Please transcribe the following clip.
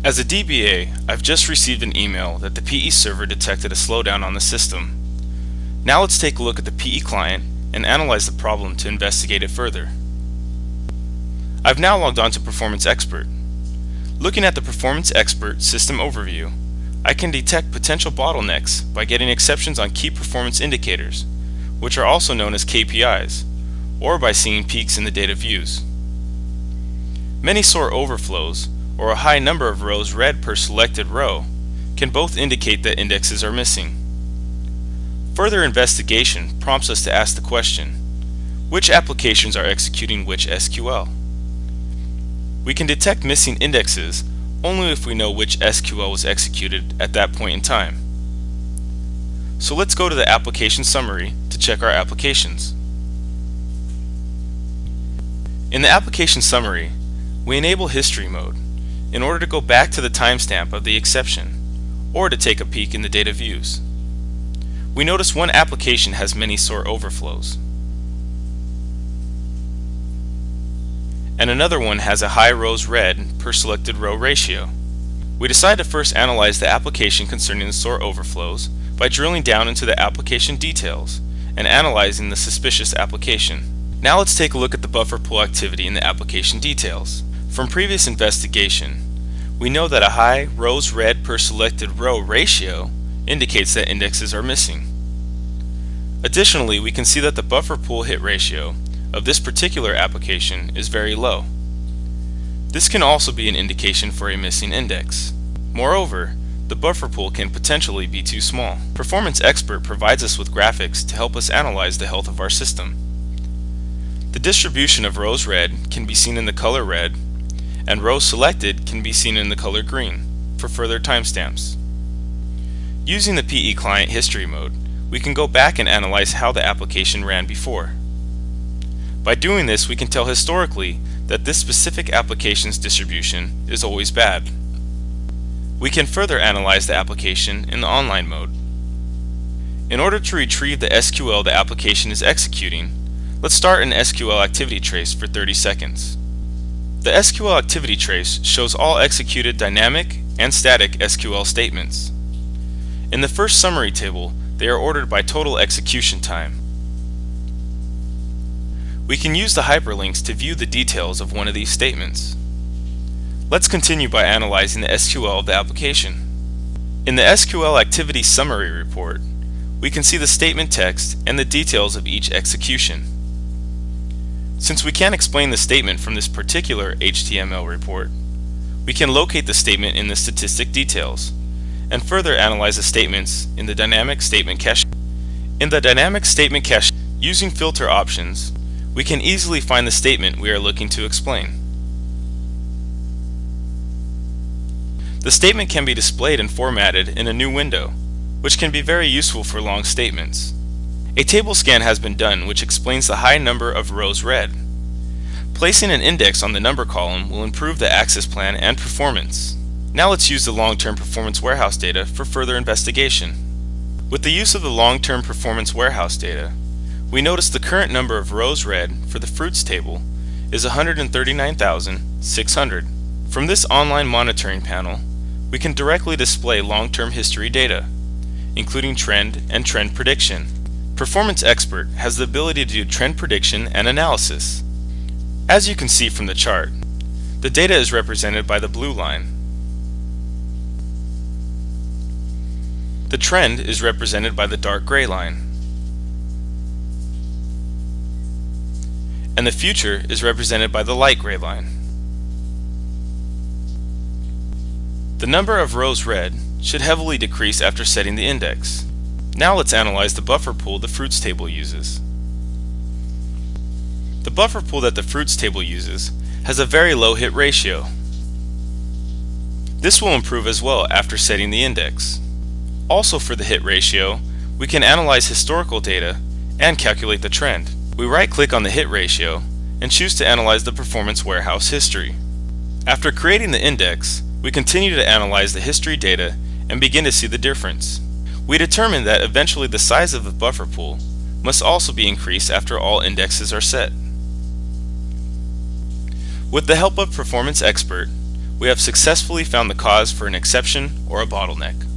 As a DBA, I've just received an email that the PE server detected a slowdown on the system. Now let's take a look at the PE client and analyze the problem to investigate it further. I've now logged on to Performance Expert. Looking at the Performance Expert System Overview, I can detect potential bottlenecks by getting exceptions on key performance indicators, which are also known as KPIs, or by seeing peaks in the data views. Many sort overflows, or a high number of rows read per selected row, can both indicate that indexes are missing. Further investigation prompts us to ask the question, which applications are executing which SQL? We can detect missing indexes only if we know which SQL was executed at that point in time. So let's go to the application summary to check our applications. In the application summary, we enable history mode in order to go back to the timestamp of the exception or to take a peek in the data views. We notice one application has many sort overflows, and another one has a high rows read per selected row ratio. We decide to first analyze the application concerning the sort overflows by drilling down into the application details and analyzing the suspicious application. Now let's take a look at the buffer pool activity in the application details. From previous investigation, we know that a high rows read per selected row ratio indicates that indexes are missing. Additionally, we can see that the buffer pool hit ratio of this particular application is very low. This can also be an indication for a missing index. Moreover, the buffer pool can potentially be too small. Performance Expert provides us with graphics to help us analyze the health of our system. The distribution of rows read can be seen in the color red, and rows selected can be seen in the color green for further timestamps. Using the PE client history mode, we can go back and analyze how the application ran before. By doing this, we can tell historically that this specific application's distribution is always bad. We can further analyze the application in the online mode. In order to retrieve the SQL the application is executing, let's start an SQL activity trace for 30 seconds. The SQL activity trace shows all executed dynamic and static SQL statements. In the first summary table, they are ordered by total execution time. We can use the hyperlinks to view the details of one of these statements. Let's continue by analyzing the SQL of the application. In the SQL activity summary report, we can see the statement text and the details of each execution. Since we can't explain the statement from this particular HTML report, we can locate the statement in the statistic details and further analyze the statements in the dynamic statement cache. In the dynamic statement cache, using filter options, we can easily find the statement we are looking to explain. The statement can be displayed and formatted in a new window, which can be very useful for long statements. A table scan has been done which explains the high number of rows read. Placing an index on the number column will improve the access plan and performance. Now let's use the long-term performance warehouse data for further investigation. With the use of the long-term performance warehouse data, we notice the current number of rows read for the fruits table is 139,600. From this online monitoring panel, we can directly display long-term history data, including trend and trend prediction. Performance Expert has the ability to do trend prediction and analysis. As you can see from the chart, the data is represented by the blue line. The trend is represented by the dark gray line. And the future is represented by the light gray line. The number of rows read should heavily decrease after setting the index. Now let's analyze the buffer pool the fruits table uses. The buffer pool that the fruits table uses has a very low hit ratio. This will improve as well after setting the index. Also for the hit ratio, we can analyze historical data and calculate the trend. We right-click on the hit ratio and choose to analyze the performance warehouse history. After creating the index, we continue to analyze the history data and begin to see the difference. We determine that eventually the size of the buffer pool must also be increased after all indexes are set. With the help of Performance Expert, we have successfully found the cause for an exception or a bottleneck.